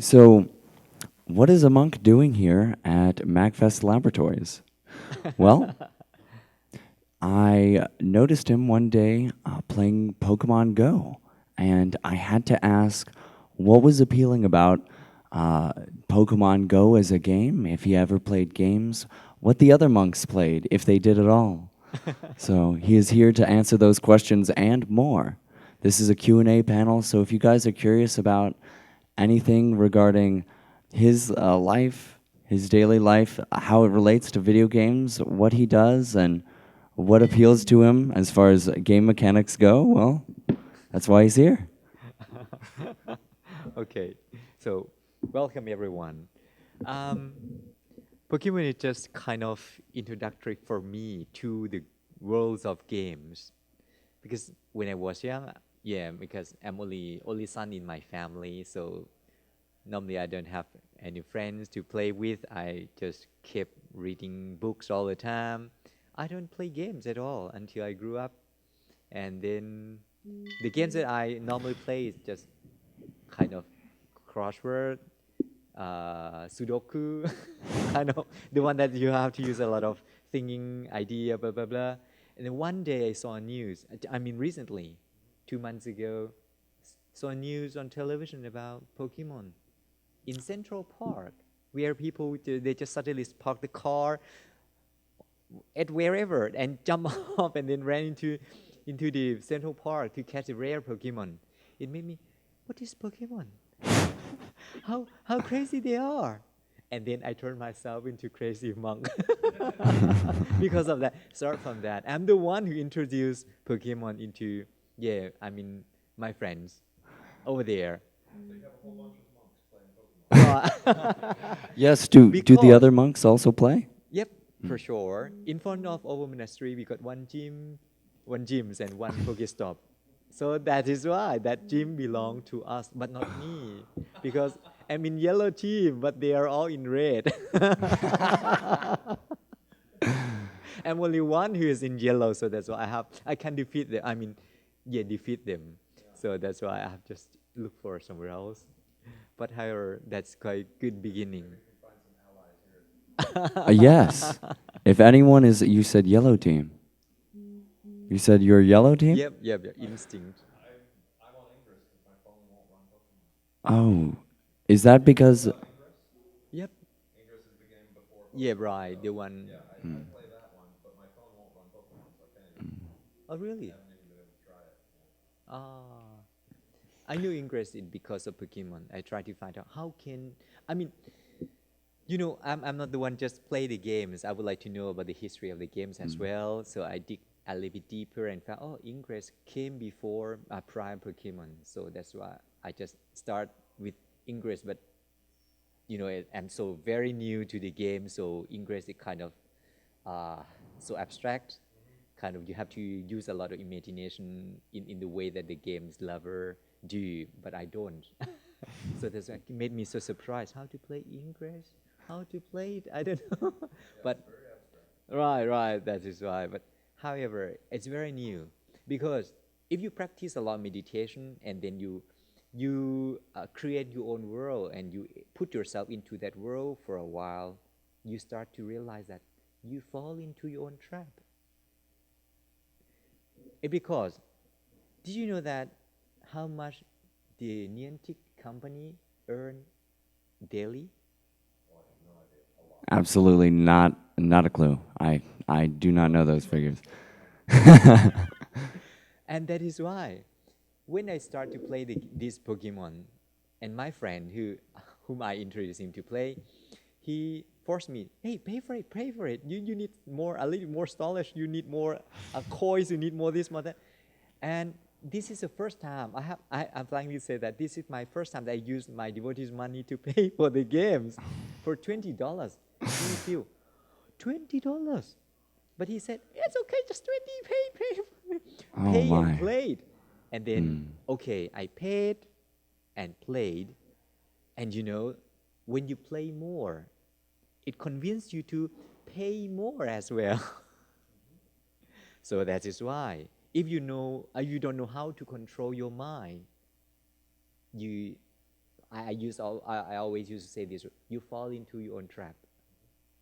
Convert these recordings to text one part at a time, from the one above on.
So, what is a monk doing here at MagFest Laboratories? Well, I noticed him one day playing Pokemon Go, and I had to ask what was appealing about uh, Pokemon Go as a game, if he ever played games, what the other monks played, if they did at all. So he is here to answer those questions and more. This is a Q&A panel, so if you guys are curious about anything regarding his life, his daily life, how it relates to video games, what he does, and what appeals to him as far as game mechanics go, well, that's why he's here. Okay, so welcome everyone. Um, Pokemon is just kind of introductory for me to the worlds of games because when I was young, yeah, because I'm only son in my family, so normally I don't have any friends to play with. I just kept reading books all the time. I don't play games at all until I grew up, and then the games that I normally play is just kind of crossword, Sudoku, kind of the one that you have to use a lot of thinking idea, blah blah blah. And then one day I saw a news. I mean, recently, 2 months ago, saw news on television about Pokemon in Central Park, where people they just suddenly park the car at wherever and jump off and then ran into the Central Park to catch a rare Pokemon. It made me, what is Pokemon? How crazy they are. And then I turned myself into crazy monk because of that. Start from that. I'm the one who introduced Pokemon into, yeah, I mean, my friends over there. Right. Yes, do the Because, other monks also play? yep, for sure. In front of our monastery, we got one gyms and one Pokestop. So that is why that gym belonged to us, but not me, because I'm in yellow team, but they are all in red. I'm only one who is in yellow, so that's why I can defeat them. I mean, yeah, defeat them. So that's why I have just look for somewhere else. But however, that's quite good beginning. Yes. If anyone is, you said yellow team. You said you're yellow team? Yep, instinct. Oh, is that because? Yep. Yeah, right. The one. Oh, really? Ah, I knew Ingress it because of Pokemon. I tried to find out how can. I mean, I'm not the one just play the games. I would like to know about the history of the games as well. So I dig a little bit deeper and found, oh, Ingress came before Prime Pokemon. So that's why I just start with Ingress. But I'm so very new to the game, so Ingress is kind of uh, so abstract. Kind of you have to use a lot of imagination in the way that the game's lover do, but I don't. So that's what made me so surprised. How to play Ingress? How to play it? I don't know. But right, that is why. But however, it's very new because if you practice a lot of meditation and then you create your own world and you put yourself into that world for a while, you start to realize that you fall into your own trap. Because did you know that how much the Niantic company earn daily? Absolutely not a clue. I do not know those figures. And that is why when I start to play this Pokemon, and my friend whom I introduced him to play, he forced me, hey, pay for it. You need more, a little more storage. You need more coins. You need more this, more that. And this is the first time I'm planning to say that this is my first time that I used my devotees' money to pay for the games for $20. It made me feel $20. But he said, it's okay, just 20, Oh pay and my. played. And then, okay, I paid and played. And when you play more, it convinces you to pay more as well. So that is why, if you don't know how to control your mind, you I always used to say this: you fall into your own trap.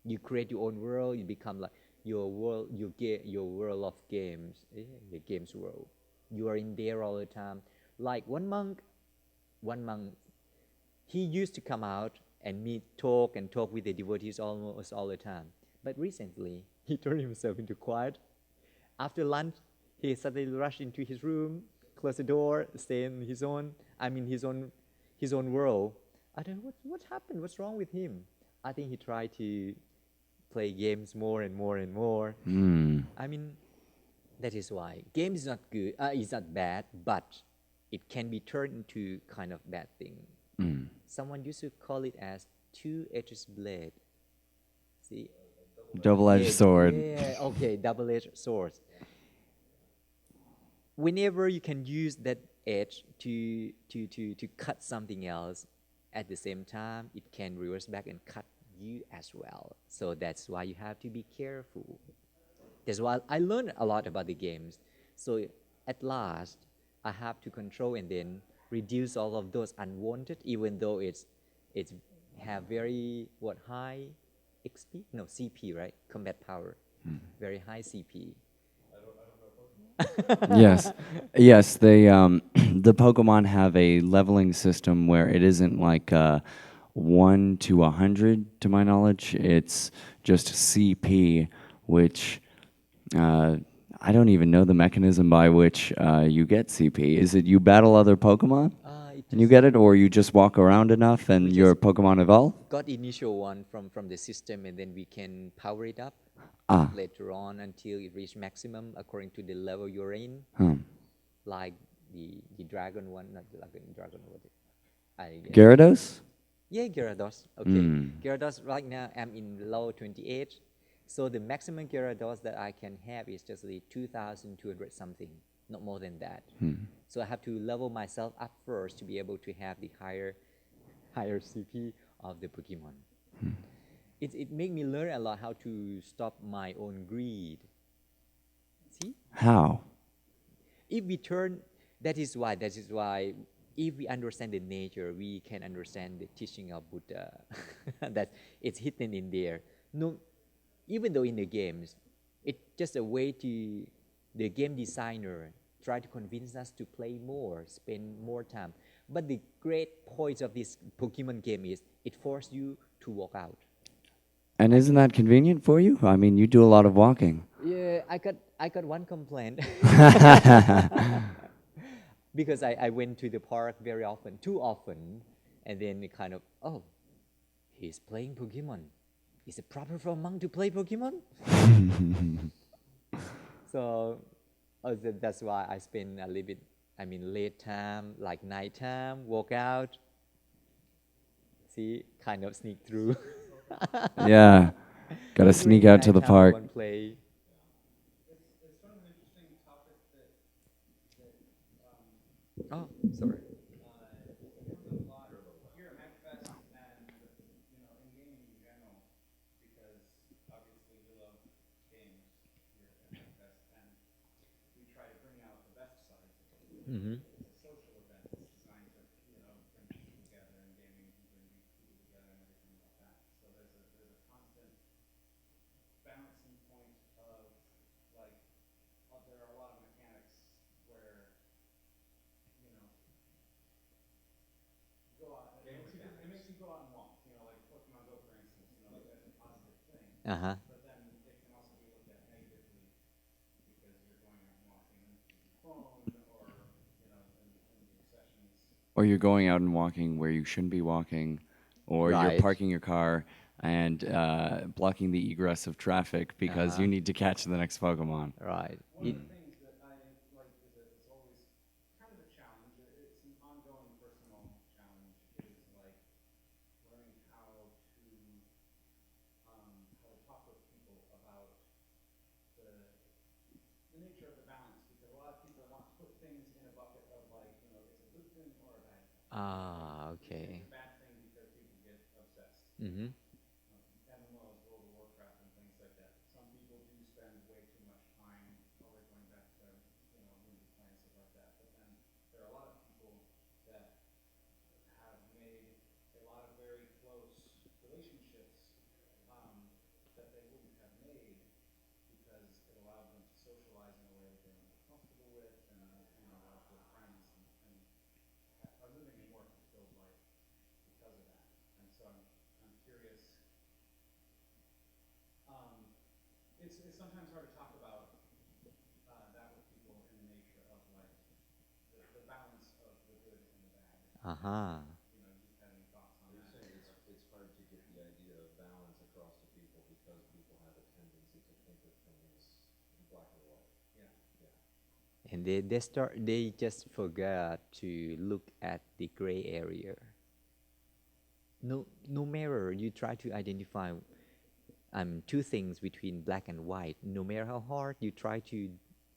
You create your own world. You become like your world. You get your world of games, the games world. You are in there all the time. Like one monk, he used to come out and meet, talk and talk with the devotees almost all the time. But recently, he turned himself into quiet. After lunch, he suddenly rushed into his room, closed the door, stay in his own, his own world. I don't know what happened. What's wrong with him? I think he tried to play games more and more and more. Hmm. I mean, that is why game is not good. Is not bad, but it can be turned into kind of bad thing. Mm. Someone used to call it as two-edged blade. See? Double-edged Yeah, sword. yeah. Okay, double-edged sword. Whenever you can use that edge to cut something else at the same time, it can reverse back and cut you as well. So that's why you have to be careful. That's why I learned a lot about the games. So at last, I have to control and then reduce all of those unwanted, even though it's have very what high XP? No, CP, right? Combat power, very high CP. Yes, yes. They the Pokemon have a leveling system where it isn't like 1 to 100, to my knowledge. It's just CP, which uh, I don't even know the mechanism by which you get CP. Is it you battle other Pokemon It and you just get it, or you just walk around enough we and your just Pokemon evolve? got initial one from the system, and then we can power it up Ah, later on until it reach maximum according to the level you're in. hmm. Like the dragon one, not the dragon. What I Gyarados? Yeah, Gyarados. Okay, Hmm. Gyarados right now I'm in low 28, so the maximum Gyarados that I can have is just the 2,200 something, not more than that. So I have to level myself up first to be able to have the higher CP of the Pokemon. It made me learn a lot how to stop my own greed. See, How? if we turn, that is why if we understand the nature, we can understand the teaching of Buddha. That it's hidden in there. No, even though in the games, it's just a way to the game designer try to convince us to play more, spend more time. But the great point of this Pokemon game is it forces you to walk out. And I isn't mean, that convenient for you? I mean, you do a lot of walking. yeah, I got one complaint. Because I went to the park very often, too often, and then it kind of, oh, he's playing Pokemon. Is it proper for a monk to play Pokemon? So that's why I spend a little bit, I mean, late time, like night time, walk out, see, kind of sneak through. Yeah, gotta But during sneak the out to night the time, I park. won't play. It's sort of an interesting topic that Oh, sorry. comes up a lot here at MAGFest and in gaming in general, because obviously we love games here at MAGFest, and we try to bring out the best sides of it. Mm-hmm. It's a social event. It's designed to bring people together, and gaming can bring people together and everything like that. So there's a constant balancing point of like there are a lot of mechanics where you know go out. It makes you go out and walk. Like Pokemon Go, for instance. Like that's a positive thing. Uh-huh. But then it can also be looked at negatively because you're going out and walking and using your phone, or in your sessions. Or you're going out and walking where you shouldn't be walking, or you're Right. parking your car and blocking the egress of traffic because Uh-huh. you need to catch the next Pokemon. Right. One of the things that I like is that it's always kind of a challenge. It's an ongoing personal challenge. Is like learning how to talk with people about the the nature of the balance, because a lot of people want to put things in a bucket of like, it's a good thing or a bad thing. Ah, And okay. it's a bad thing because people get obsessed. Mm-hmm. MMOs, World of Warcraft, and things like that. Some people do spend way too much time always going back to, music playing, stuff like that. But then there are a lot of people that have made it's sometimes hard to talk about that with people in the nature of like the balance of the good and the bad. Uh-huh. You know, do you have any thoughts on You're that? saying it's hard to get the idea of balance across to people because people have a tendency to think of things in black and white. Yeah. Yeah. And they just forgot to look at the gray area. No matter you try to identify two things between black and white, no matter how hard you try to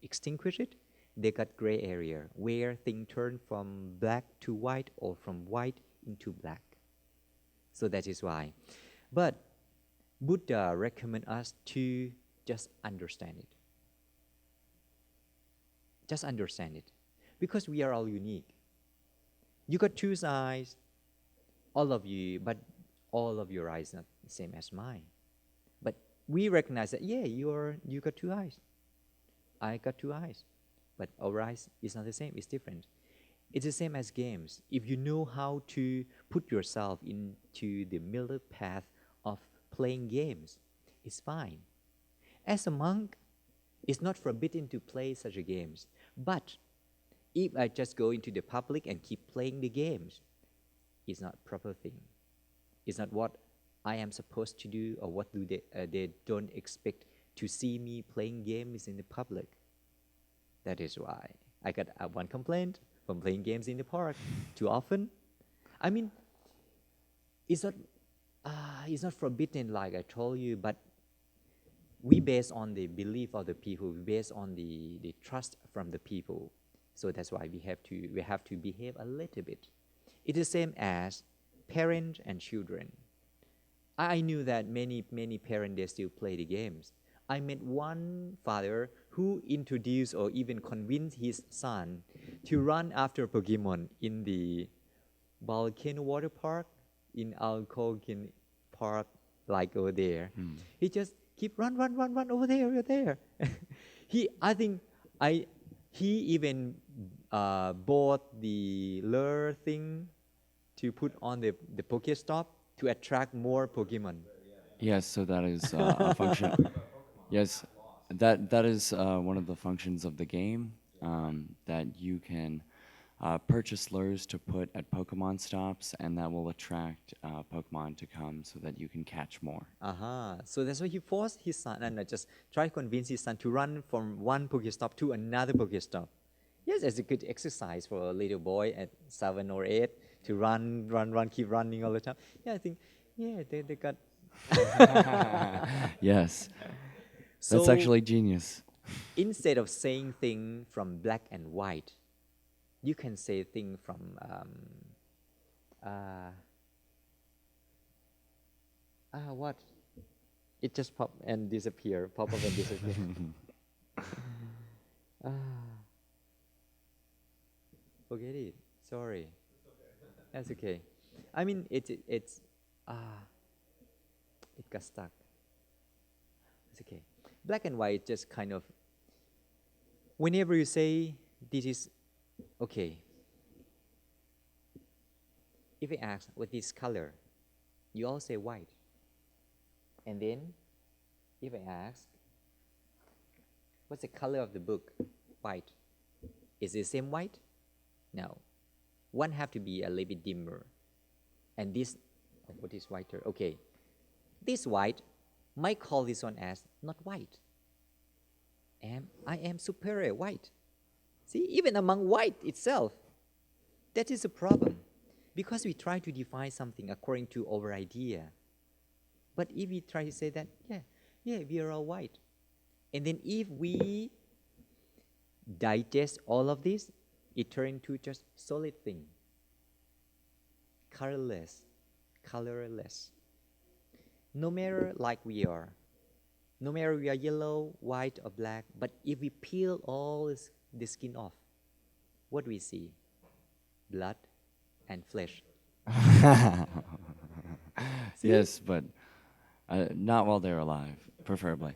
extinguish it, they got gray area where things turn from black to white or from white into black. So that is why. But Buddha recommend us to just understand it. Just understand it. Because we are all unique. You got two eyes, all of you, but all of your eyes not the same as mine. But we recognize that, yeah, you got two eyes. I got two eyes. But our eyes is not the same, it's different. It's the same as games. If you know how to put yourself into the middle path of playing games, it's fine. As a monk, it's not forbidden to play such a games. But if I just go into the public and keep playing the games, it's not proper thing. It's not what I am supposed to do or what do they don't expect to see me playing games in the public. That is why I got one complaint from playing games in the park too often. I mean, it's not it's not forbidden like I told you, but we base on the belief of the people, we base on the trust from the people. So that's why we have to behave a little bit. It is the same as parent and children. I knew that many parents they still play the games. I met one father who introduced or even convinced his son to run after Pokemon in the volcano water park in Alcogen Park, like over there. He just keep run over there. I think I he even bought the lure thing to put on the Pokestop to attract more Pokemon. Yes, so that is a function. Yes, that is one of the functions of the game, that you can purchase lures to put at Pokemon stops, and that will attract Pokemon to come so that you can catch more. So that's why he forced his son and just try to convince his son to run from one Pokestop to another Pokestop. Yes, it's a good exercise for a little boy at 7 or 8 to run, keep running all the time. Yeah, I think, yeah, they got. Yes, that's So actually genius. instead of saying thing from black and white, you can say thing from what? It just pop and disappear, pop up and disappear. ah, Forget it. Sorry. That's okay. I mean, it's it got stuck. It's okay. Black and white just kind of. Whenever you say this is okay, if I ask what is color, you all say white. And then, if I ask, what's the color of the book? White. Is it the same white? No. One have to be a little bit dimmer. And this, what is whiter? Okay. This white, might call this one as not white. I am superior white. See, even among white itself, that is a problem. Because we try to define something according to our idea. But if we try to say that, yeah, we are all white. And then if we digest all of this, it turns into just solid thing. Colorless. No matter like we are, no matter we are yellow, white, or black, but if we peel all the skin off, what do we see? Blood and flesh. Yes, but not while they're alive, preferably.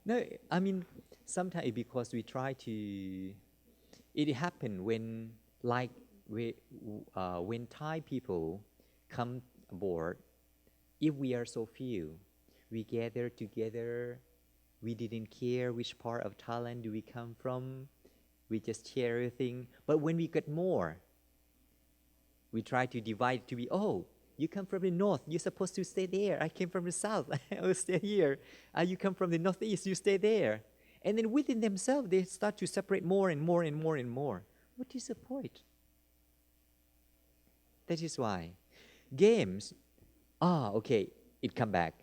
No, I mean, sometimes because we try to, it happen when, like, when Thai people come aboard, if we are so few, we gather together We didn't care which part of Thailand do we come from. We just share everything. But when we got more, we try to divide to be, oh, you come from the north, you're supposed to stay there. I came from the south, I will stay here. You come from the northeast, you stay there. And then within themselves, they start to separate more and more and more and more. What is the point? That is why games, okay, it come back.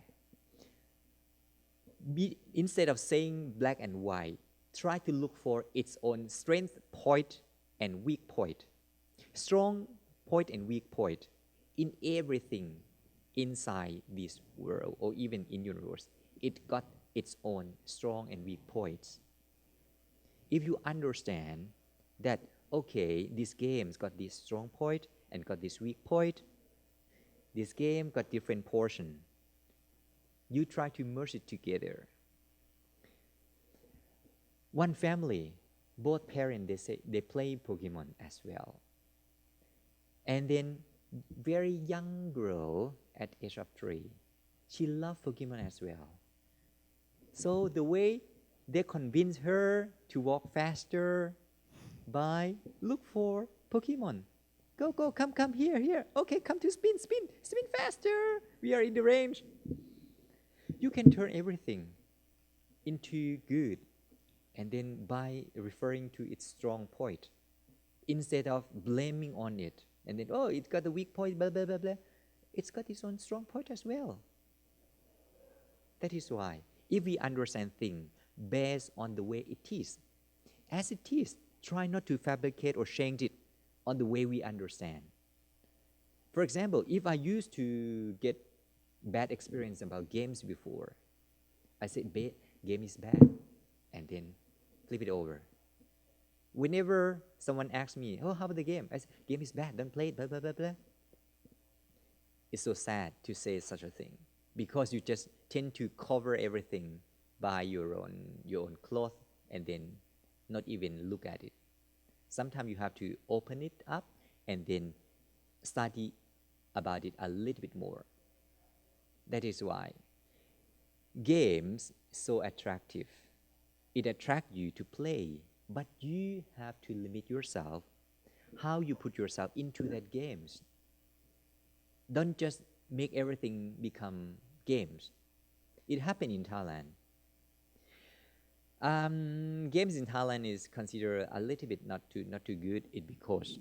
Instead of saying black and white, try to look for its own strength point and weak point. Strong point and weak point in everything inside this world or even in universe. It got its own strong and weak points. If you understand that, okay, this game's got this strong point and got this weak point, this game got different portion. You try to merge it together. One family, both parents, they play Pokemon as well. And then very young girl at age of 3, she loved Pokemon as well. So the way they convince her to walk faster by look for Pokemon. Go, come, here. Okay, come to spin faster. We are in the range. You can turn everything into good, and then by referring to its strong point, instead of blaming on it, and then, oh, it got a weak point, blah, blah, blah, blah. It's got its own strong point as well. That is why, if we understand things based on the way it is, as it is, try not to fabricate or change it on the way we understand. For example, if I used to get bad experience about games before, I said, game is bad, and then flip it over. Whenever someone asks me, oh, how about the game? I say, game is bad, don't play it, blah, blah, blah, blah. It's so sad to say such a thing because you just tend to cover everything by your own cloth and then not even look at it. Sometimes you have to open it up and then study about it a little bit more. That is why games so attractive. It attracts you to play, but you have to limit yourself, how you put yourself into that games. Don't just make everything become games. It happened in Thailand. Games in Thailand is considered a little bit not too good. It because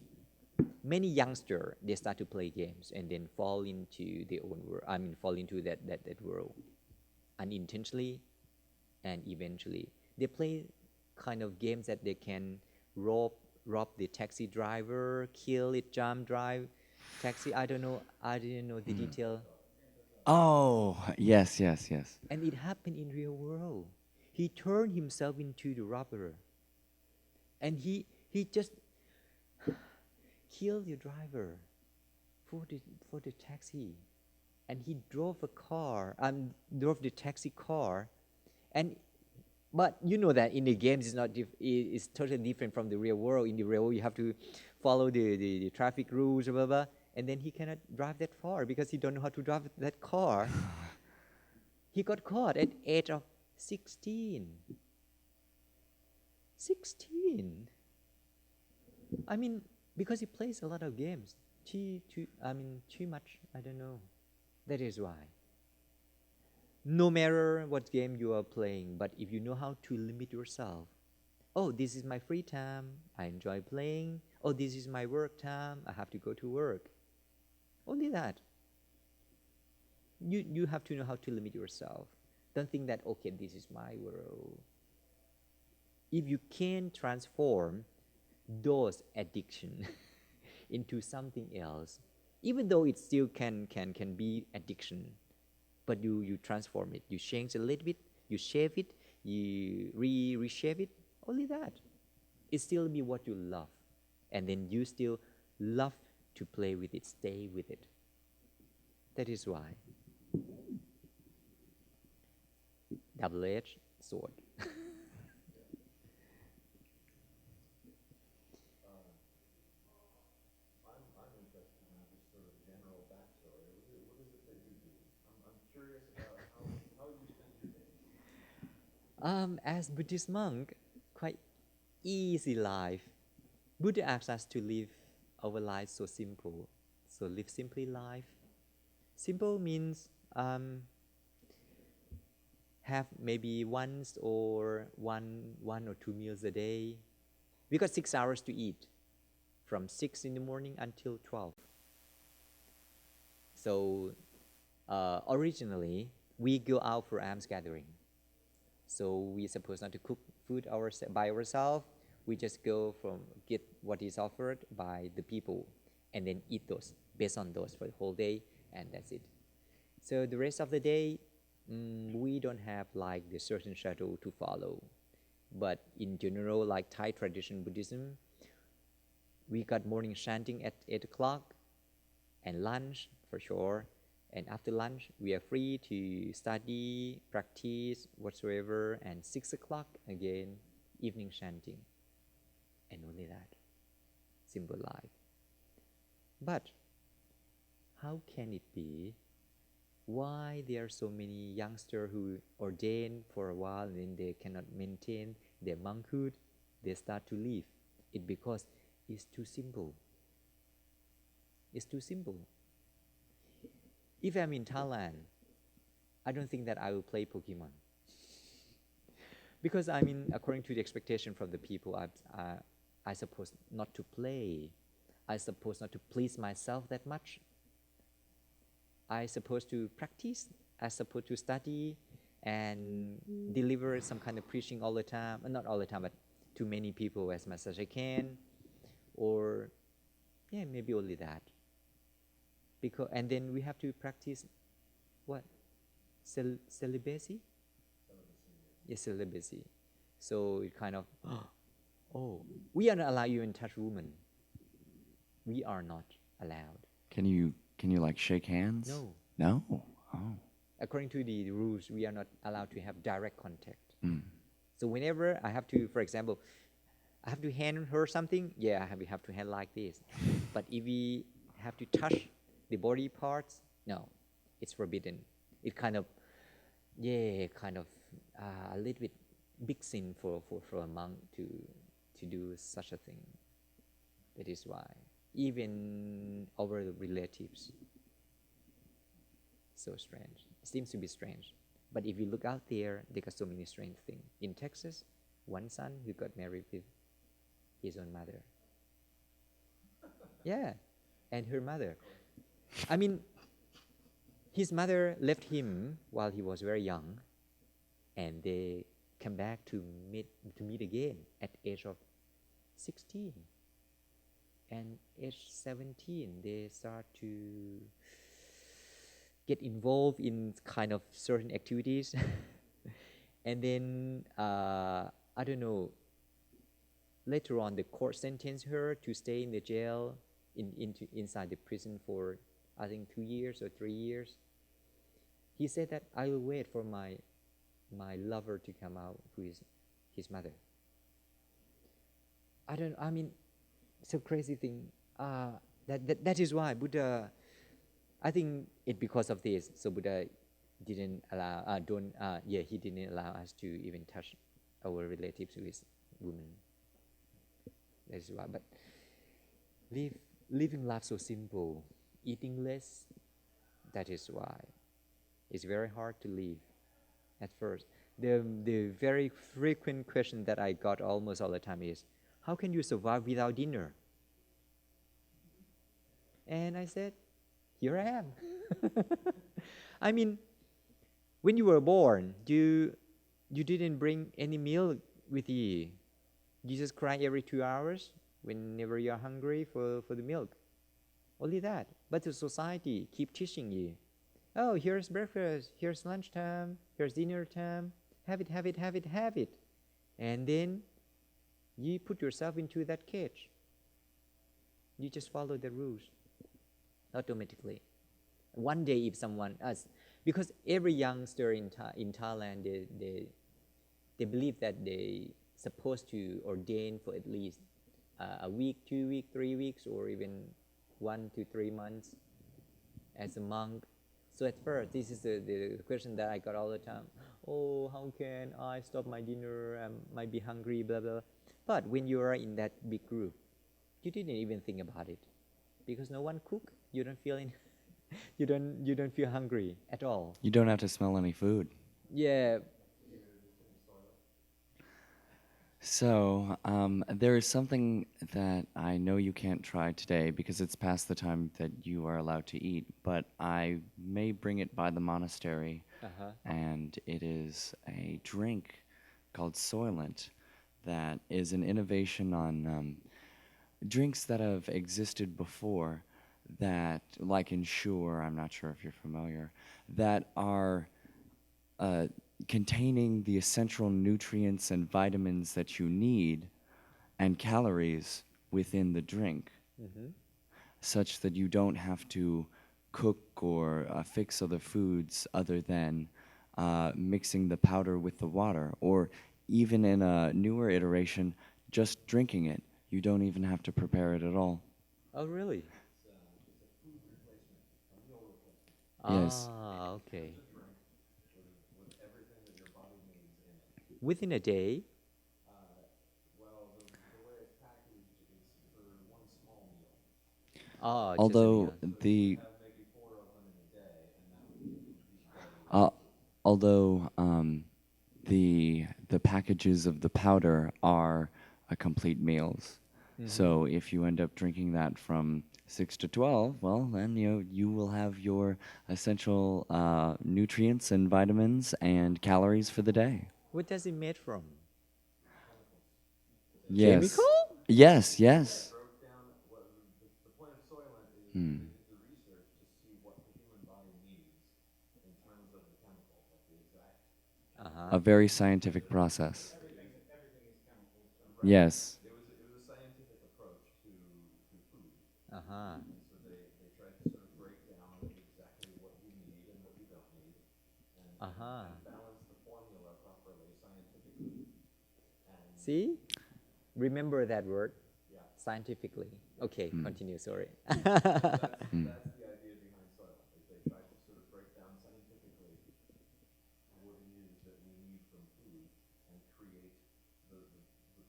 many youngsters they start to play games and then fall into their own world. Fall into that world unintentionally, and eventually they play kind of games that they can rob the taxi driver, kill it, jump drive taxi. I didn't know the detail. Oh, yes. And it happened in real world. He turned himself into the robber, and he just killed the driver for the taxi, and he drove the taxi car, and but you know that in the games it's totally different from the real world. In the real world, you have to follow the traffic rules, blah, blah, blah, and then he cannot drive that far because he don't know how to drive that car. He got caught at age of 16. 16. Because he plays a lot of games. Too much. I don't know. That is why. No matter what game you are playing, but if you know how to limit yourself, oh, this is my free time, I enjoy playing. Oh, this is my work time, I have to go to work. Only that. You have to know how to limit yourself. Don't think that, okay, this is my world. If you can transform those addiction into something else, even though it still can be addiction, but you transform it, you change a little bit, you shave it, you reshape it, only that. It still be what you love, and then you still love to play with it, stay with it. That is why. Double-edged sword. I'm interested in just sort of general backstory. What is it that you do? I'm curious about how you spend your day. As Buddhist monk, quite easy life. Buddha asks us to live our life so simple. So live simply life. Simple means have maybe one or two meals a day. We got 6 hours to eat, from 6 in the morning until 12. So originally we go out for alms gathering. So we're supposed not to cook food by ourselves. We just go from get what is offered by the people, and then eat those based on those for the whole day, and that's it. So the rest of the day, we don't have like the certain schedule to follow. But in general, like Thai tradition Buddhism, we got morning chanting at 8 o'clock and lunch for sure. And after lunch, we are free to study, practice, whatsoever. And 6 o'clock again, evening chanting. And only that. Simple life. But how can it be? Why there are so many youngsters who ordain for a while and then they cannot maintain their monkhood? They start to leave. It's because it's too simple. It's too simple. If I'm in Thailand, I don't think that I will play Pokemon. Because I mean, according to the expectation from the people, I suppose not to play. I suppose not to please myself that much. I supposed to practice. I supposed to study and deliver some kind of preaching all the time. Not all the time, but to many people as much as I can. Or, yeah, maybe only that. And then we have to practice what? Celibacy? Yes, celibacy. So it kind of, oh, we are not allowed you in touch women. We are not allowed. Can you like shake hands? No. No? Oh. According to the rules, we are not allowed to have direct contact. So whenever I have to, for example, I have to hand her something, yeah, we have to hand like this. But if we have to touch the body parts, no, it's forbidden. It kind of, a little bit big sin for a monk to do such a thing. That is why. Even our relatives. So strange. It seems to be strange. But if you look out there, they got so many strange things. In Texas, one son who got married with his own mother. Yeah, and her mother. I mean, his mother left him while he was very young, and they come back to meet again at age of 16. And age 17, they start to get involved in kind of certain activities. And then, I don't know, later on the court sentenced her to stay in the jail, inside the prison for, I think, 2 years or 3 years. He said that I will wait for my lover to come out, who is his mother. I mean, it's a crazy thing. That is why Buddha, I think it because of this. So Buddha didn't allow, he didn't allow us to even touch our relatives with women. That is why. But living life so simple, eating less. That is why it's very hard to live at first. The very frequent question that I got almost all the time is, how can you survive without dinner? And I said, here I am. I mean, when you were born, you didn't bring any meal with you. You just cry every 2 hours whenever you're hungry for the milk. Only that. But the society keep teaching you, oh, here's breakfast, here's lunchtime, here's dinner time. Have it, have it, have it, have it. And then you put yourself into that cage. You just follow the rules automatically. One day, if someone else, because every youngster in Thailand, they believe that they supposed to ordain for at least a week, 2 weeks, 3 weeks, or even 1 to 3 months as a monk. So at first, this is the question that I got all the time. Oh, how can I stop my dinner? I might be hungry, blah, blah, blah. But when you are in that big group, you didn't even think about it because no one cook. You don't feel in, you don't feel hungry at all. You don't have to smell any food. Yeah. So, there is something that I know you can't try today because it's past the time that you are allowed to eat, but I may bring it by the monastery, Uh-huh. and it is a drink called Soylent that is an innovation on drinks that have existed before that, like Ensure, I'm not sure if you're familiar, that are uh, containing the essential nutrients and vitamins that you need and calories within the drink, Mm-hmm. such that you don't have to cook or fix other foods other than mixing the powder with the water, or even in a newer iteration, just drinking it. You don't even have to prepare it at all. Oh, really? It's a food replacement, a meal replacement. Yes. Ah, okay. It's a drink with everything that your body needs in it. Within a day? Well, the way it's packaged is for one small meal. Oh, just a Although meal. So you would the have maybe four of them in a day, and that would be very uh, little food. although the packages of the powder are complete meals. Mm-hmm. So if you end up drinking that from 6 to 12, well, then you will have your essential nutrients and vitamins and calories for the day. What does it made from? Chemicals. Yes, Chemical? yes, They yes. broke down what the point of Soylent is Hmm. they did the research to see what the human body needs in terms of the chemical, like the exact Uh-huh. A very scientific process. Everything is chemicals. right. Yes. It was a scientific approach to food, Uh-huh. and so they tried to sort of break down exactly what you need and what you don't need, Uh-huh. and balance the formula properly scientifically. And See? Remember that word yeah, scientifically. Okay, Hmm. continue, sorry. so that's the idea behind Soylent is they tried to sort of break down scientifically what it is that we need from food and create the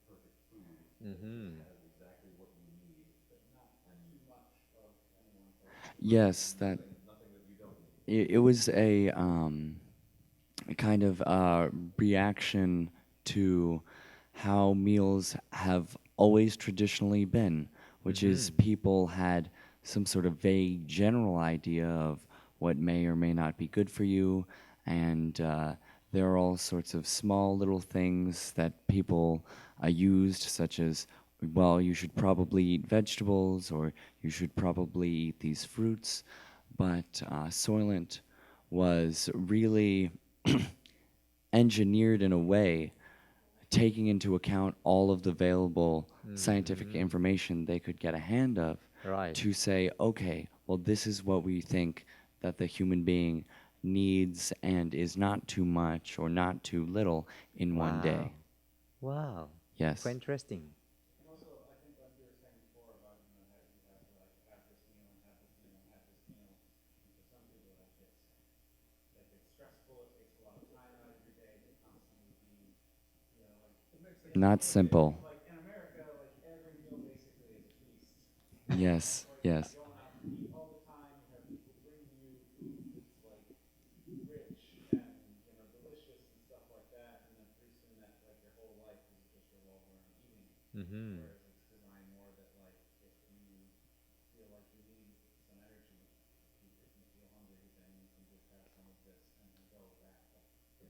perfect food that just Mm-hmm. has exactly what you need But not and too much of any one thing. right, Yes, and that nothing that you don't need. it was a kind of reaction to how meals have always traditionally been, which is Mm-hmm. people had some sort of vague general idea of what may or may not be good for you, and there are all sorts of small little things that people used, such as, well, you should probably eat vegetables, or you should probably eat these fruits, but Soylent was really engineered in a way, taking into account all of the available scientific Mm-hmm. information they could get a hand of, Right. to say, okay, well, this is what we think that the human being needs and is not too much or not too little in one Wow. day. Wow. Quite Yes. interesting. And also, I think like we were saying before about have you have this meal and have this meal and have this meal. And for some people, it's stressful. It takes a lot of time out of your day to constantly be, mixing up. Not simple. Like in America, like every meal basically is a feast. Yes, Like you're yes. going out to eat all the time. You have people bringing you food that's like rich and delicious and stuff like that. And then pretty soon that like your whole life is just revolved around eating. Mm-hmm. Whereas it's designed more that like if you feel like you need some energy, if you feel hungry, then you can just have some of this and then go back up, to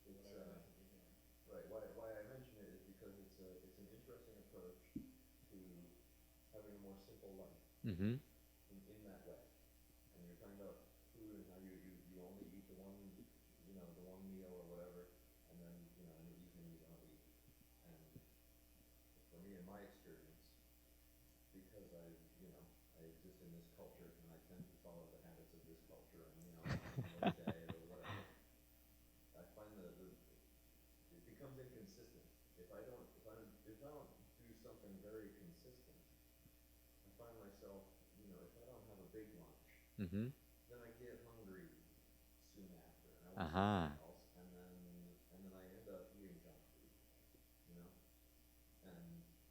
It's whatever it is that you're doing. right. Why I mention it is because it's an interesting approach to having a more simple life Mm-hmm. in that way. And you're talking about food and how you only eat the one meal or whatever, and then in the evening you don't eat. And for me, in my experience, because I exist in this culture and I tend to follow the habits of this culture, and on a day or whatever, I find it becomes inconsistent. If I don't do something very consistent, I find myself, if I don't have a big lunch, Mm-hmm. then I get hungry soon after, and I won't say Uh-huh. anything else, and then I end up eating junk food, you know. And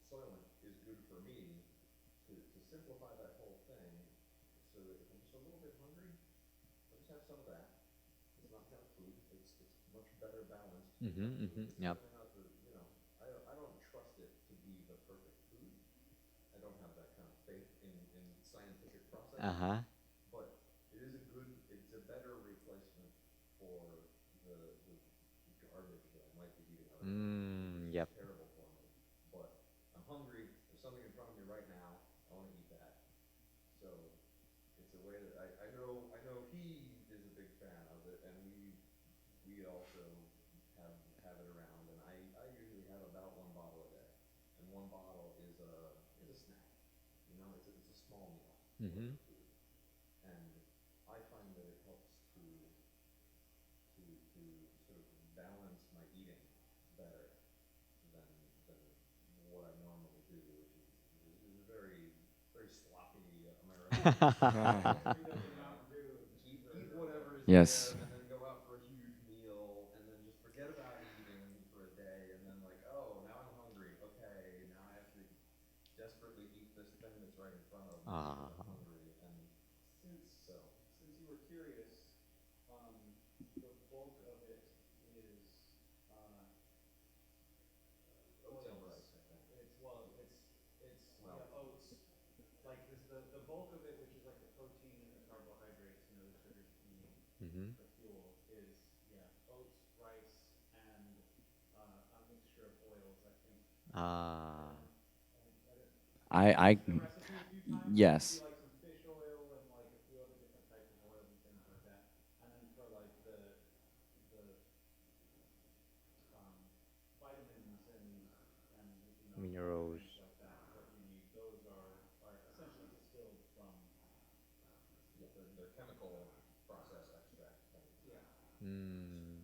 Soylent is good for me to simplify that whole thing, so that if I'm just a little bit hungry, I'll just have some of that. It's not junk food. It's much better balanced than junk food. It's Yep. certainly not the, you know, I don't trust it to be the perfect food. I don't have that kind of faith in scientific processes. Uh-huh. But it is a good, it's a better replacement for the, the garbage that I might be eating otherwise, which is Yep. terrible for me. But I'm hungry. There's something in front of me right now. I want to eat that. So it's a way that I know he is a big fan of it, and we also have it around, and I usually have about one bottle a day, and one bottle is a snack. You know, it's a small meal Mm-hmm. for food, and I find that it helps to sort of balance my eating better than than what I normally do, which is a very sloppy American. Eat whatever is Yes. there, and then go out for a huge meal, and then just forget about eating for a day, and then like, oh, now I'm hungry. Okay, now I have to desperately eat this thing that's right in front of me because I'm hungry, and Since so since you were curious, the bulk of it is oats and oils. rice, I think. It's Well, yeah, oats. Like this, the bulk of it, which is like the protein and the carbohydrates, the sugars that you need Mm-hmm. for fuel, is yeah, oats, rice, and a mixture of oils. I think Ah. I the recipe a few times. It would be yes. like some fish oil and like a few other different types of oils and things like that. And then for like the um, vitamins and Minerals. things like that, what you need, those are essentially distilled from yeah, they're chemical process extract things. yeah. Mm.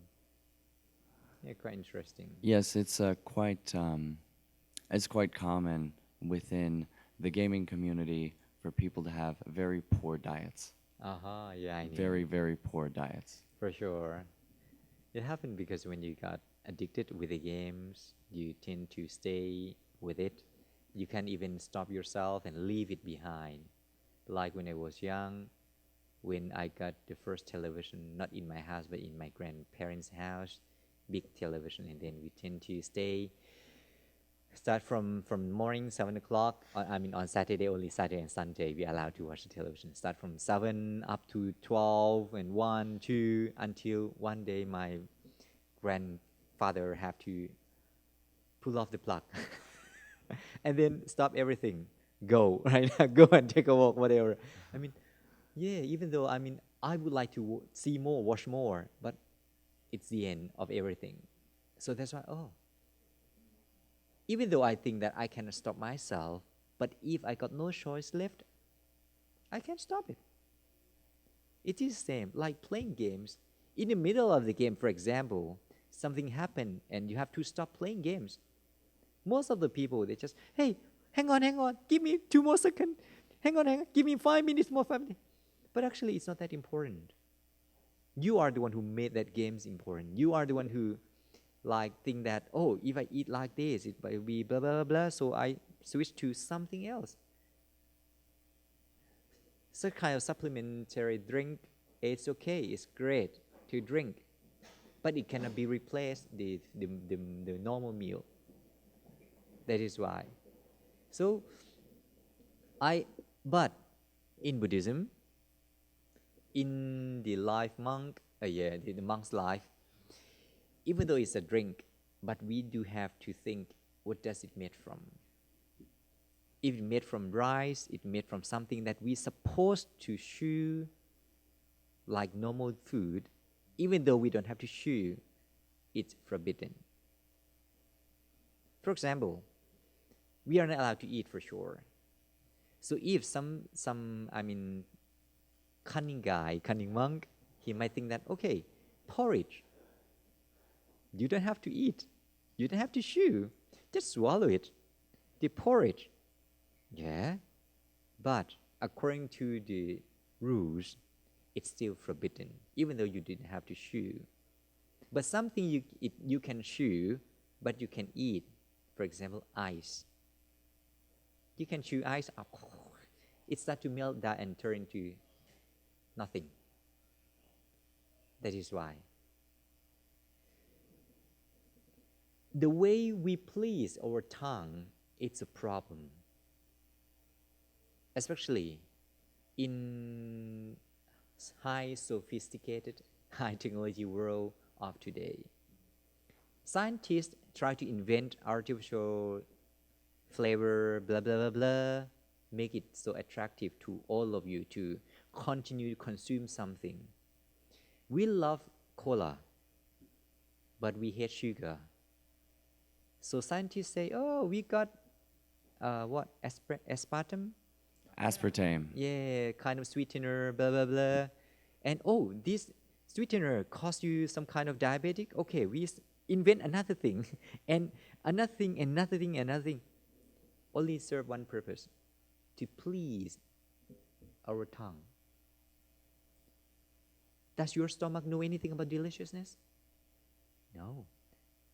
Yeah, quite interesting. Yes, it's quite common within the gaming community for people to have very poor diets. Uh-huh. Yeah, I Very, knew. very poor diets. For sure. It happened because when you got addicted with the games, you tend to stay with it. You can't even stop yourself and leave it behind. Like when I was young, when I got the first television, not in my house, but in my grandparents' house, big television, and then we tend to start from morning 7 o'clock. I mean, on Saturday, only Saturday and Sunday we are allowed to watch the television. Start from 7 up to 12 and 1, 2, until one day my grandfather have to pull off the plug and then stop everything, go right. Go and take a walk, whatever. I mean, yeah, even though I mean I would like to see more, watch more, but it's the end of everything. So that's why, oh, even though I think that I cannot stop myself, but if I got no choice left, I can stop it. It is same like playing games. In the middle of the game, for example, something happened and you have to stop playing games. Most of the people, they just, hey, hang on, give me 2 more seconds. Hang on, give me 5 minutes more, 5 minutes. But actually, it's not that important. You are the one who made that games important. You are the one who like think that, oh, if I eat like this, it will be blah blah blah. So I switch to something else. Some kind of supplementary drink, it's okay, it's great to drink, but it cannot be replaced the normal meal. That is why. So I, but in Buddhism, in the life monk, yeah, the monk's life, even though it's a drink, but we do have to think, what does it made from? If it made from rice, it made from something that we supposed to chew like normal food, even though we don't have to chew, it's forbidden. For example, we are not allowed to eat for sure. So if some I mean cunning guy, cunning monk, he might think that, okay, porridge, you don't have to eat, you don't have to chew, just swallow it. The porridge, yeah, but according to the rules, it's still forbidden, even though you didn't have to chew. But something you can chew, but you can eat. For example, ice. You can chew ice up. It starts to melt down and turn into nothing. That is why. The way we please our tongue, it's a problem. Especially in high sophisticated, high technology world of today. Scientists try to invent artificial flavor, blah, blah, blah, blah, make it so attractive to all of you to continue to consume something. We love cola, but we hate sugar. So scientists say, oh, we got aspartame? Aspartame. Yeah, kind of sweetener, blah, blah, blah. And oh, this sweetener caused you some kind of diabetic? Okay, we invent another thing, and another thing, another thing, another thing. Only serve one purpose, to please our tongue. Does your stomach know anything about deliciousness? No.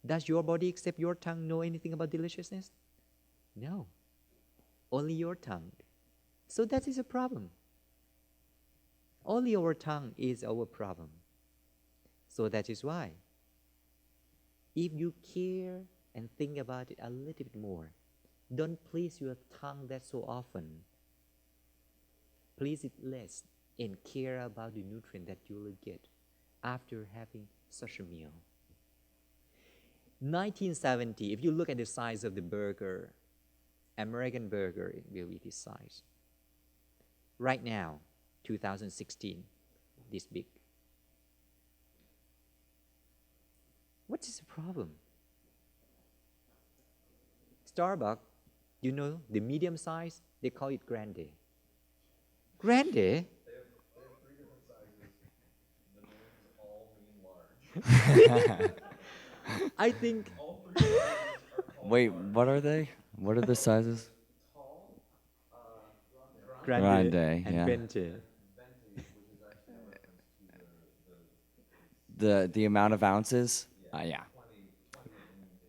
Does your body except your tongue know anything about deliciousness? No. Only your tongue. So that is a problem. Only our tongue is our problem. So that is why, if you care and think about it a little bit more, don't please your tongue that so often. Please it less and care about the nutrient that you will get after having such a meal. 1970, if you look at the size of the burger, American burger, it will be this size. Right now, 2016, this big. What is the problem? Starbucks, you know, the medium size, they call it grande. Grande? They have 3 different sizes. The names all mean large. I think All 3 sizes are called Wait, large. what are they? What are the sizes? Tall, grande Grande, and yeah. venti. venti, which is actually a reference to The amount of ounces? Yeah. 20 in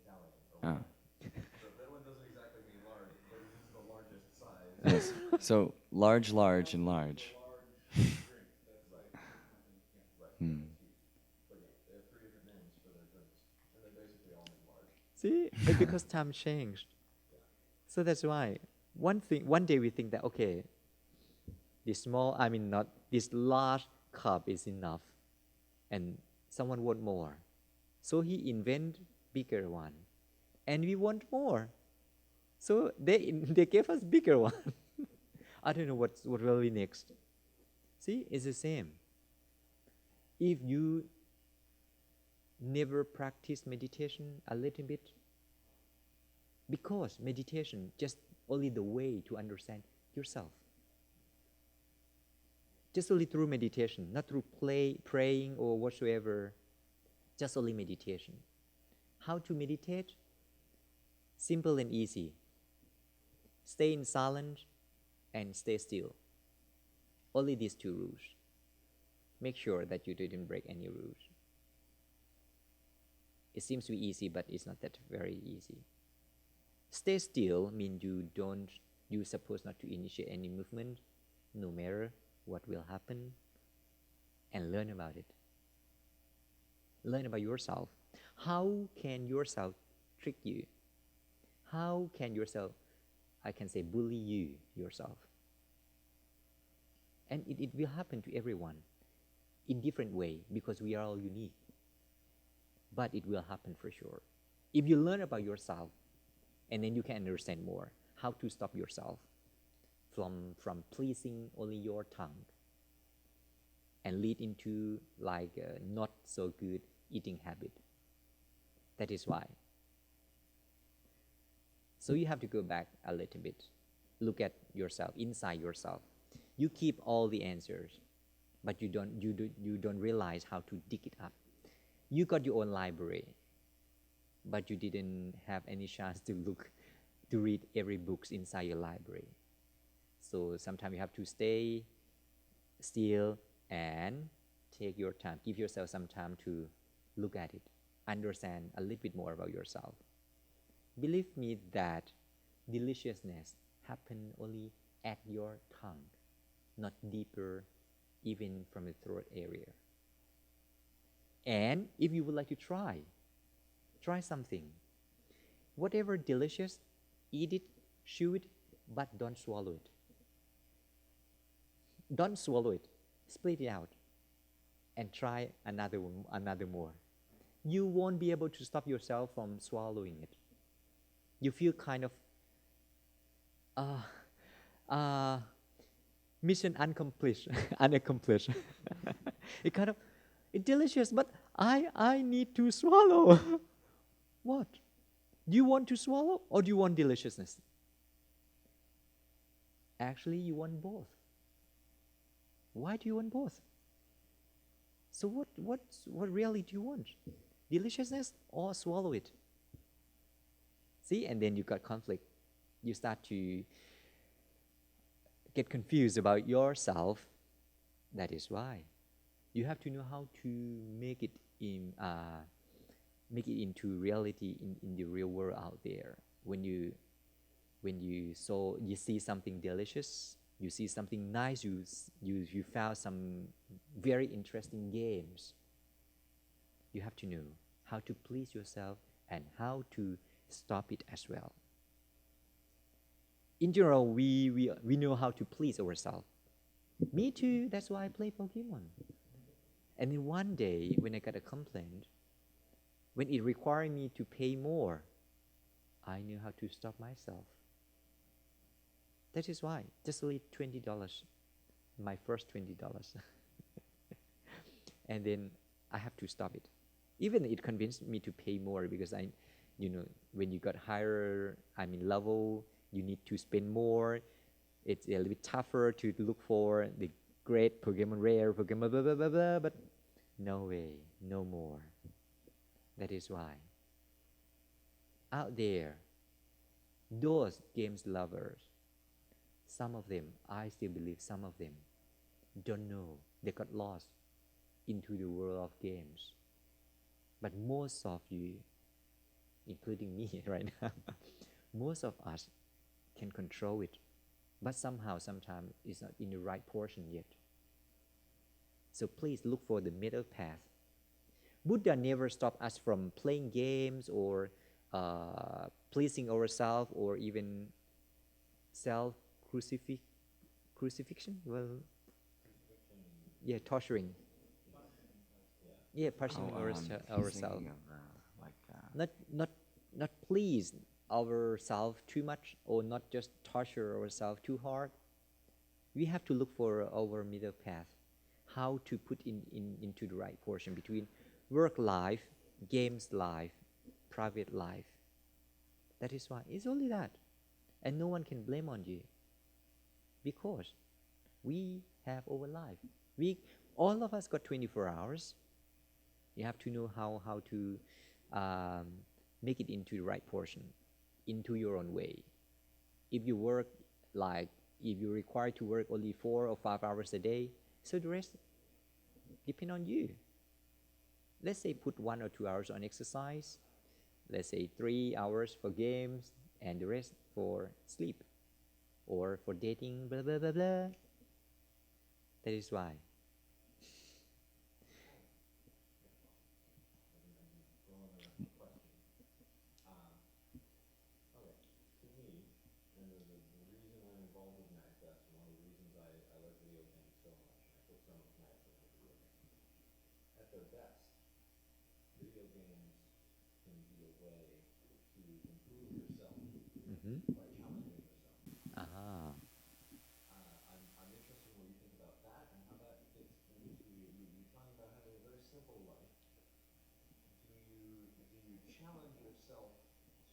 Italian. Oh. So that one doesn't exactly mean large, but it is the largest size. Yes. So large, large, and large. Large drink. That's right. Right. Hmm. That's huge. But yeah, they have 3 different names for their drinks, and they basically all mean large. See, because time changed. So that's why one day we think that, okay, this large cup is enough, and someone want more. So he invent bigger one, and we want more. So they gave us bigger one. I don't know what will be next. See, it's the same. If you never practice meditation a little bit, because meditation just only the way to understand yourself. Just only through meditation, not through praying or whatsoever. Just only meditation. How to meditate? Simple and easy. Stay in silence and stay still. Only these 2 rules. Make sure that you didn't break any rules. It seems to be easy, but it's not that very easy. Stay still means you're supposed not to initiate any movement, no matter what will happen, and learn about it. Learn about yourself. How can yourself trick you? How can yourself, I can say, bully you yourself? And it will happen to everyone in different way because we are all unique. But it will happen for sure. If you learn about yourself, and then you can understand more how to stop yourself from pleasing only your tongue and lead into like a not so good eating habit. That is why. So you have to go back a little bit. Look at yourself, inside yourself. You keep all the answers, but you don't realize how to dig it up. You got your own library, but you didn't have any chance to read every book inside your library. So sometimes you have to stay still and take your time. Give yourself some time to look at it, understand a little bit more about yourself. Believe me that deliciousness happen only at your tongue, not deeper, even from the throat area. And if you would like to try something. Whatever delicious, eat it, chew it, but don't swallow it. Don't swallow it. Split it out and try another one, another more. You won't be able to stop yourself from swallowing it. You feel kind of uh, uh, mission unaccomplished, unaccomplished. It kind of it's delicious, but I need to swallow. What? Do you want to swallow or do you want deliciousness? Actually, you want both. Why do you want both? So what really do you want? Deliciousness or swallow it? See, and then you got conflict. You start to get confused about yourself. That is why you have to know how to make it into reality in the real world out there. When you see something delicious, you see something nice, you found some very interesting games. You have to know how to please yourself and how to stop it as well. In general, we know how to please ourselves. Me too, that's why I play Pokemon. And then one day, when I got a complaint, when it required me to pay more, I knew how to stop myself. That is why, just only $20, my first $20. And then I have to stop it. Even it convinced me to pay more because when you got higher, level, you need to spend more. It's a little bit tougher to look for the great Pokemon rare, Pokemon blah, blah, blah, blah, but no way, no more. That is why. Out there, those games lovers, some of them, I still believe some of them don't know. They got lost into the world of games. But most of you, including me right now, most of us can control it. But somehow, sometimes it's not in the right portion yet. So please look for the middle path. Buddha never stopped us from playing games or pleasing ourselves or even crucifixion. Well, yeah, torturing. Yeah, torturing He's ourselves. thinking of Not please ourselves too much or not just torture ourselves too hard. We have to look for our middle path, how to put into the right portion between work life, games life, private life. That is why it's only that, and no one can blame on you because we have our life. All of us got 24 hours. You have to know how to make it into the right portion, into your own way. If you work if you're required to work only 4 or 5 hours a day, so the rest depend on you. Let's say put 1 or 2 hours on exercise. Let's say 3 hours for games and the rest for sleep or for dating, blah, blah, blah, blah. That is why. To me, and the reason I'm involved with MAGLabs, and one of the reasons I like video games so much, and I put so much my effort into video games. At their best, video games can be a way to improve yourself Mm-hmm. by challenging yourself. Ah. I'm interested in what you think about that and how that fits into you're talking about having a very simple life. Do you challenge yourself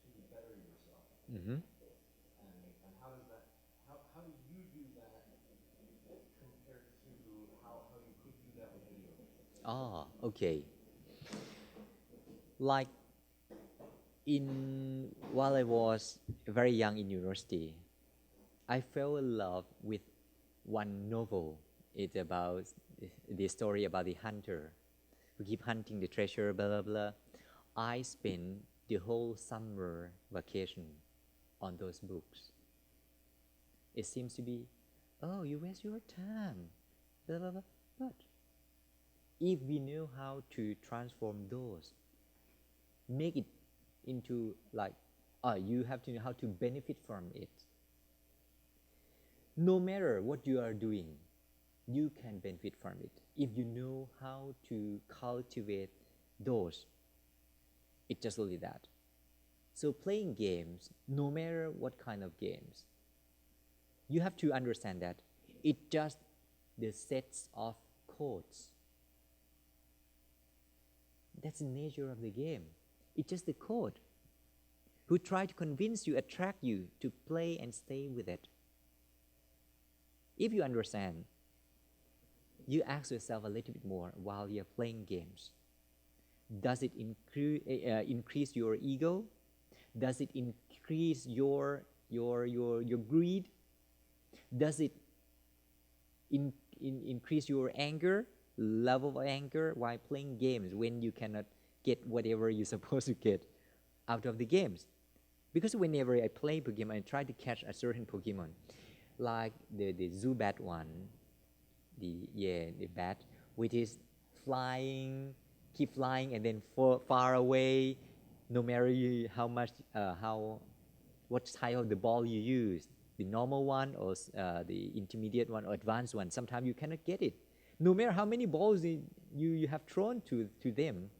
to better yourself? Mm-hmm. And how do you do that compared to how you could do that with video games? Ah, okay. Like while I was very young in university, I fell in love with one novel. It's about the story about the hunter who keep hunting the treasure, blah blah blah. I spent the whole summer vacation on those books. It seems to be, oh, you waste your time, blah blah blah. But if we know how to transform those, make it into like, you have to know how to benefit from it. No matter what you are doing, you can benefit from it if you know how to cultivate those. It's just only that. So playing games, no matter what kind of games, you have to understand that it's just the sets of codes. That's the nature of the game. It's just the code who try to convince you, attract you to play and stay with it. If you understand, you ask yourself a little bit more while you're playing games. Does it increase your ego? Does it increase your greed? Does it increase your anger, level of anger while playing games when you cannot get whatever you're supposed to get out of the games? Because whenever I play Pokemon, I try to catch a certain Pokemon, like the Zubat one, the bat, which is flying, keep flying, and then far away, no matter how much, what type of the ball you use, the normal one or the intermediate one or advanced one, sometimes you cannot get it. No matter how many balls you have thrown to them,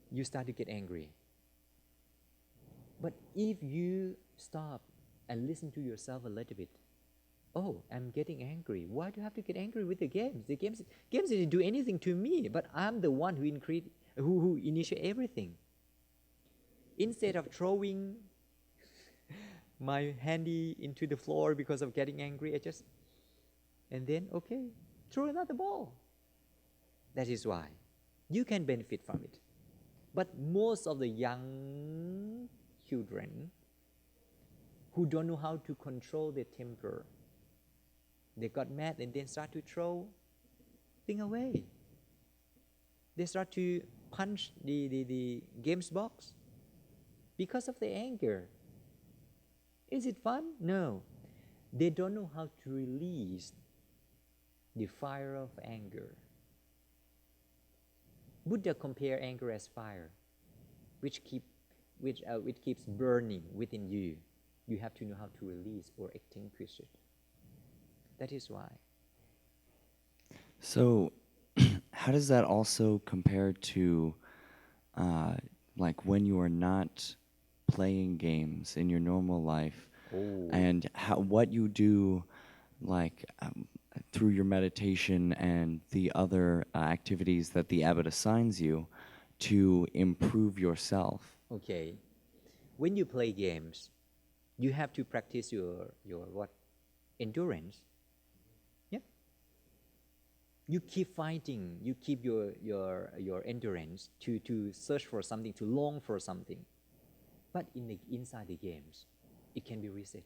you start to get angry. But if you stop and listen to yourself a little bit, oh, I'm getting angry. Why do I have to get angry with the games? The games didn't do anything to me, but I'm the one who initiate everything. Instead of throwing my handy into the floor because of getting angry, and then, okay, throw another ball. That is why you can benefit from it. But most of the young children who don't know how to control their temper, they got mad and then start to throw things away. They start to punch the games box because of the anger. Is it fun? No. They don't know how to release the fire of anger. Buddha compared anger as fire, which keeps burning within you. You have to know how to release or extinguish it. That is why. So, how does that also compare to, like when you are not playing games in your normal life, and what you do, like through your meditation and the other activities that the abbot assigns you to improve yourself? Okay. When you play games, you have to practice your what? Endurance. Yeah. You keep fighting. You keep your endurance to search for something, to long for something. But inside the games, it can be reset.